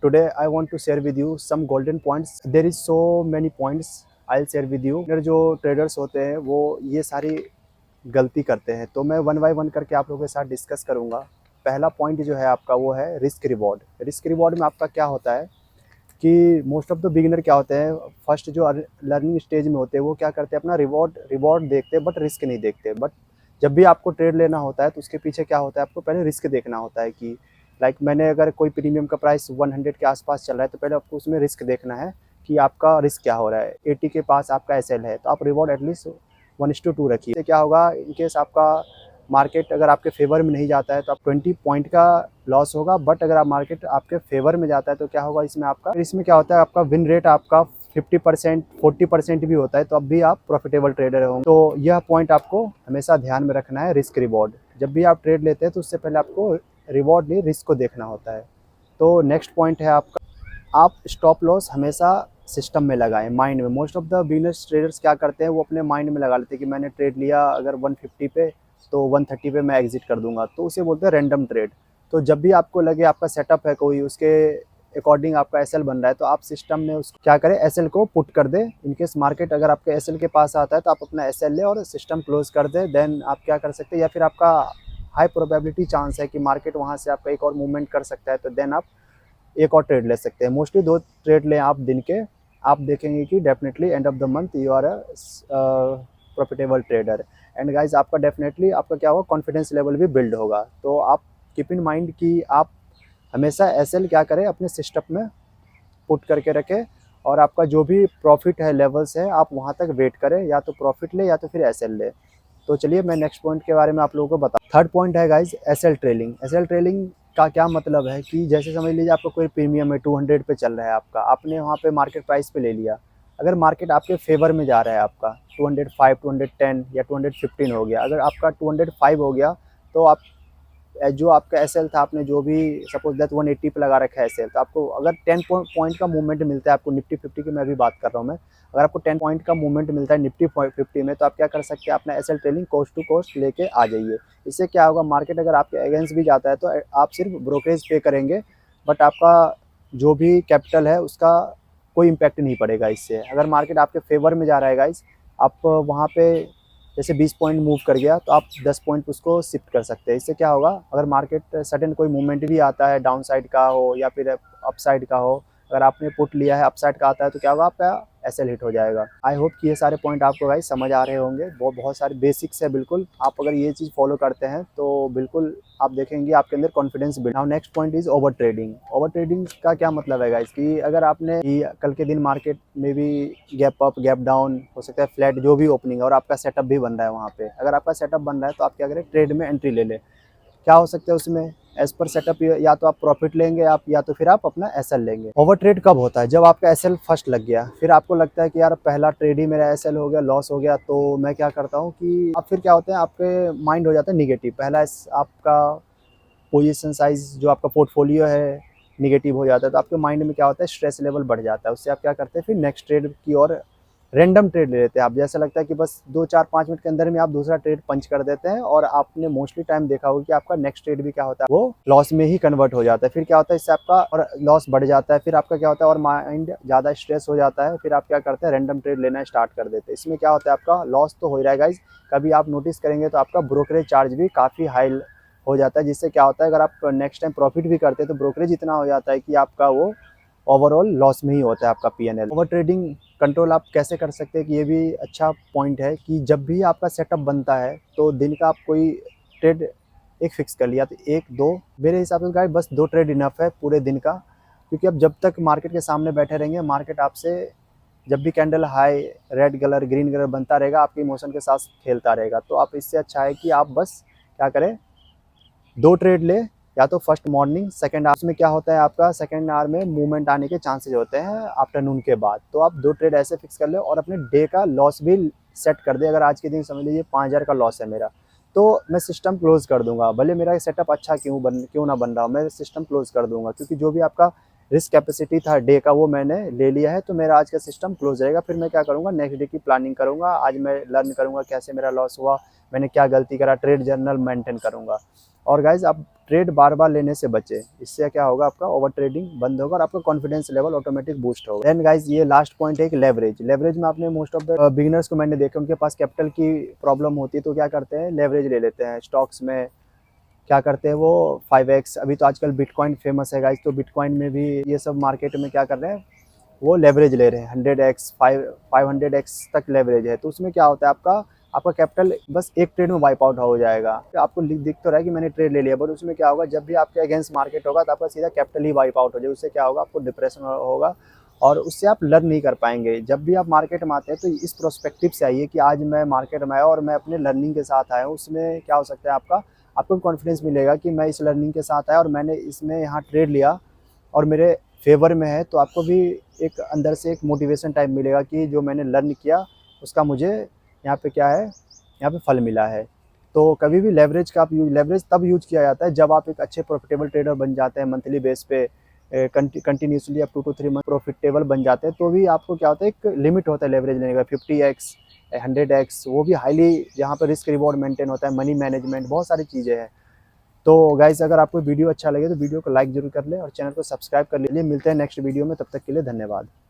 Today I want to share with you some golden points. There is so many points I'll share with you. अगर जो traders होते हैं वो ये सारी गलती करते हैं, तो मैं वन बाय वन करके आप लोगों के साथ डिस्कस करूँगा। पहला पॉइंट जो है आपका वो है रिस्क रिवॉर्ड। रिस्क रिवॉर्ड में आपका क्या होता है कि मोस्ट ऑफ द बिगिनर क्या होते हैं, फर्स्ट जो लर्निंग स्टेज में होते हैं वो क्या करते हैं, अपना रिवॉर्ड देखते हैं बट रिस्क नहीं देखते। बट जब भी आपको ट्रेड लेना होता है तो उसके पीछे क्या होता है, आपको पहले रिस्क देखना होता है कि मैंने अगर कोई प्रीमियम का प्राइस 100 के आसपास चल रहा है तो पहले आपको उसमें रिस्क देखना है कि आपका रिस्क क्या हो रहा है। 80 के पास आपका एसएल है तो आप रिवॉर्ड एटलीस्ट 1:2 रखिए। इससे क्या होगा, इनकेस आपका मार्केट अगर आपके फेवर में नहीं जाता है तो आप 20 पॉइंट का लॉस होगा, बट अगर आप मार्केट आपके फेवर में जाता है तो क्या होगा, इसमें क्या होता है, आपका विन रेट आपका 50% 40% भी होता है, तो अब भी आप प्रॉफिटेबल ट्रेडर होंगे। तो यह पॉइंट आपको हमेशा ध्यान में रखना है, रिस्क रिवॉर्ड। जब भी आप ट्रेड लेते हैं तो उससे पहले आपको रिवॉर्ड नहीं, रिस्क को देखना होता है। तो नेक्स्ट पॉइंट है आपका, आप स्टॉप लॉस हमेशा सिस्टम में लगाएं, माइंड में। Most of the beginners traders क्या करते हैं, वो अपने माइंड में लगा लेते हैं कि मैंने ट्रेड लिया अगर 150 पे तो 130 पे मैं एग्जिट कर दूंगा, तो उसे बोलते हैं रैंडम ट्रेड। तो जब भी आपको लगे आपका सेटअप है कोई, उसके अकॉर्डिंग आपका एसएल बन रहा है, तो आप सिस्टम में उसको क्या करें, एसएल को पुट कर दे। इनकेस मार्केट अगर आपके एसएल के पास आता है तो आप अपना एसएल ले और सिस्टम क्लोज कर दे। देन आप क्या कर सकते हैं, या फिर आपका हाई प्रोबेबिलिटी चांस है कि मार्केट वहाँ से आपका एक और मूवमेंट कर सकता है, तो देन आप एक और ट्रेड ले सकते हैं। मोस्टली 2 ट्रेड लें आप दिन के, आप देखेंगे कि definitely end of the month you are a profitable trader. And guys आपका डेफिनेटली आपका क्या होगा, कॉन्फिडेंस लेवल भी बिल्ड होगा। तो आप कीप इन माइंड कि आप हमेशा एसएल क्या करें, अपने सिस्टम में पुट करके रखें, और आपका जो भी प्रॉफिट है लेवल्स है आप वहाँ तक वेट करें, या तो प्रॉफिट ले या तो फिर एसएल ले। तो चलिए मैं नेक्स्ट पॉइंट के बारे में आप लोगों को बता। थर्ड पॉइंट है guys SL trailing. SL trailing का क्या मतलब है कि जैसे समझ लीजिए आपका कोई प्रीमियम है 200 पे चल रहा है आपका, आपने वहाँ पे मार्केट प्राइस पे ले लिया। अगर मार्केट आपके फेवर में जा रहा है, आपका 205 210 या 215 हो गया, अगर आपका 205 हो गया तो आप जो आपका एसएल था, आपने जो भी सपोज दैट 180 पे लगा रखा है एसएल, तो आपको अगर 10 पॉइंट का मूवमेंट मिलता है आपको निफ्टी 50 की मैं अभी बात कर रहा हूँ मैं, अगर आपको 10 पॉइंट का मूवमेंट मिलता है निफ्टी 50 में, तो आप क्या कर सकते हैं, अपना SL trailing cost to cost लेके आ जाइए। इससे क्या होगा, मार्केट अगर आपके अगेंस्ट भी जाता है तो आप सिर्फ ब्रोकरेज पे करेंगे, बट आपका जो भी कैपिटल है उसका कोई इम्पैक्ट नहीं पड़ेगा इससे। अगर मार्केट आपके फेवर में जा रहा है गाइस, आप वहाँ पे जैसे 20 पॉइंट मूव कर गया तो आप 10 पॉइंट उसको शिफ्ट कर सकते हैं। इससे क्या होगा, अगर मार्केट सडन कोई मूवमेंट भी आता है, डाउन साइड का हो या फिर अप साइड का हो, अगर आपने पुट लिया है अप साइड का आता है तो क्या होगा, आपका एसएल हिट हो जाएगा। आई होप कि ये सारे पॉइंट आपको गाइस समझ आ रहे होंगे। बहुत सारे बेसिक्स है, बिल्कुल आप अगर ये चीज़ फॉलो करते हैं तो बिल्कुल आप देखेंगे आपके अंदर confidence build. Now next point is over trading. Over trading का क्या मतलब है गाइस, कि अगर आपने कल के दिन मार्केट में भी गैप अप गैप डाउन हो सकता है, फ्लैट जो भी ओपनिंग है, और आपका सेटअप भी बन रहा है वहाँ पे, अगर आपका सेटअप बन रहा है तो आप क्या करें, ट्रेड में एंट्री ले लें। क्या हो सकता है उसमें, एज पर सेटअप या तो आप प्रॉफिट लेंगे आप, या तो फिर आप अपना एसएल लेंगे। ओवर ट्रेड कब होता है, जब आपका एसएल फर्स्ट लग गया, फिर आपको लगता है कि यार पहला ट्रेड ही मेरा एसएल हो गया, लॉस हो गया, तो मैं क्या करता हूँ कि अब फिर क्या होता है, आपके माइंड हो जाता है निगेटिव। पहला आपका पोजीशन साइज जो आपका पोर्टफोलियो है निगेटिव हो जाता है, तो आपके माइंड में क्या होता है, स्ट्रेस लेवल बढ़ जाता है। उससे आप क्या करते हैं, फिर नेक्स्ट ट्रेड की और रैंडम ट्रेड ले लेते हैं आप। जैसा लगता है कि बस 2 4 5 मिनट के अंदर में आप दूसरा ट्रेड पंच कर देते हैं, और आपने मोस्टली टाइम देखा होगा कि आपका नेक्स्ट ट्रेड भी क्या होता है, वो लॉस में ही कन्वर्ट हो जाता है। फिर क्या होता है, इससे आपका और लॉस बढ़ जाता है, फिर आपका क्या होता है, और माइंड ज़्यादा स्ट्रेस हो जाता है, फिर आप क्या करते हैं, रैंडम ट्रेड लेना स्टार्ट कर देते हैं। इसमें क्या होता है, आपका लॉस तो हो ही रहेगा गाइस, कभी आप नोटिस करेंगे तो आपका ब्रोकरेज चार्ज भी काफ़ी हाई हो जाता है, जिससे क्या होता है, अगर आप नेक्स्ट टाइम प्रॉफिट भी करते हैं तो ब्रोकरेज इतना हो जाता है कि आपका वो ओवरऑल लॉस में ही होता है आपका पीएनएल। ओवर ट्रेडिंग कंट्रोल आप कैसे कर सकते हैं, कि ये भी अच्छा पॉइंट है कि जब भी आपका सेटअप बनता है तो दिन का आप कोई ट्रेड एक फिक्स कर लिया, तो 1 2 मेरे हिसाब से गाइस बस 2 ट्रेड इनफ है पूरे दिन का। क्योंकि अब जब तक मार्केट के सामने बैठे रहेंगे, मार्केट आपसे जब भी candle high red colour green colour बनता रहेगा, आपके इमोशन के साथ खेलता रहेगा। तो आप इससे अच्छा है कि आप बस क्या करें, 2 ट्रेड ले, या तो फर्स्ट मॉर्निंग सेकंड आवर्स में क्या होता है, आपका सेकंड आवर में मूवमेंट आने के चांसेस होते हैं आफ्टरनून के बाद। तो आप 2 ट्रेड ऐसे फिक्स कर ले, और अपने डे का लॉस भी सेट कर दे। अगर आज के दिन समझ लीजिए 5000 का लॉस है मेरा, तो मैं सिस्टम क्लोज कर दूंगा, भले मेरा सेटअप अच्छा क्यों ना बन रहा हो, मैं सिस्टम क्लोज कर दूंगा। क्योंकि जो भी आपका रिस्क कैपेसिटी था डे का वो मैंने ले लिया है, तो मेरा आज का सिस्टम क्लोज रहेगा। फिर मैं क्या करूँगा, नेक्स्ट डे की प्लानिंग करूँगा। आज मैं लर्न करूँगा कैसे मेरा लॉस हुआ, मैंने क्या गलती करा, ट्रेड जर्नल मेंटेन करूँगा। और गाइज आप ट्रेड बार बार लेने से बचे, इससे क्या होगा, आपका ओवर ट्रेडिंग बंद होगा और आपका कॉन्फिडेंस लेवल ऑटोमेटिक बूस्ट होगा। देन गाइज ये लास्ट पॉइंट है कि लेवरेज। लेवरेज में आपने मोस्ट ऑफ द बिगिनर्स को मैंने देखा, उनके पास कैपिटल की प्रॉब्लम होती है, तो क्या करते हैं, लेवरेज ले लेते हैं। स्टॉक्स में क्या करते हैं वो 5x, अभी तो आजकल बिटकॉइन फेमस है गाइज, तो बिटकॉइन में भी ये सब मार्केट में क्या कर रहे हैं, वो लेवरेज ले रहे हैं। 100x 500x तक लेवरेज है। तो उसमें क्या होता है, आपका आपका कैपिटल बस एक ट्रेड में वाइप आउट हो जाएगा। तो आपको दिख तो रहा है कि मैंने ट्रेड ले लिया, बट उसमें क्या होगा, जब भी आपके अगेंस्ट मार्केट होगा तो आपका सीधा कैपिटल ही वाइप आउट हो जाएगा। उससे क्या होगा, आपको डिप्रेशन होगा और उससे आप लर्न नहीं कर पाएंगे। जब भी आप मार्केट में आते हैं तो इस प्रोस्पेक्टिव से आइए कि आज मैं मार्केट में आया और मैं अपने लर्निंग के साथ आया हूँ। उसमें क्या हो सकता है, आपको कॉन्फिडेंस मिलेगा कि मैं इस लर्निंग के साथ आया और मैंने इसमें यहाँ ट्रेड लिया और मेरे फेवर में है। तो आपको भी एक अंदर से एक मोटिवेशन टाइप मिलेगा कि जो मैंने लर्न किया उसका मुझे यहाँ पे क्या है, यहाँ पे फल मिला है। तो कभी भी लेवरेज का आप लेवरेज तब यूज किया जाता है जब आप एक अच्छे प्रॉफिटेबल ट्रेडर बन जाते हैं, मंथली बेस पे कंटिन्यूसली आप 2 to 3 मंथ प्रॉफिटेबल बन जाते हैं। तो भी आपको क्या होता है, एक लिमिट होता है लेवरेज लेने का, 50x 100x, वो भी हाईली, जहाँ पर रिस्क रिवॉर्ड मेंटेन होता है, मनी मैनेजमेंट, बहुत सारी चीज़ें हैं। तो गाइस अगर आपको वीडियो अच्छा लगे तो वीडियो को लाइक जरूर कर ले और चैनल को सब्सक्राइब कर लीजिए। मिलते हैं नेक्स्ट वीडियो में, तब तक के लिए धन्यवाद।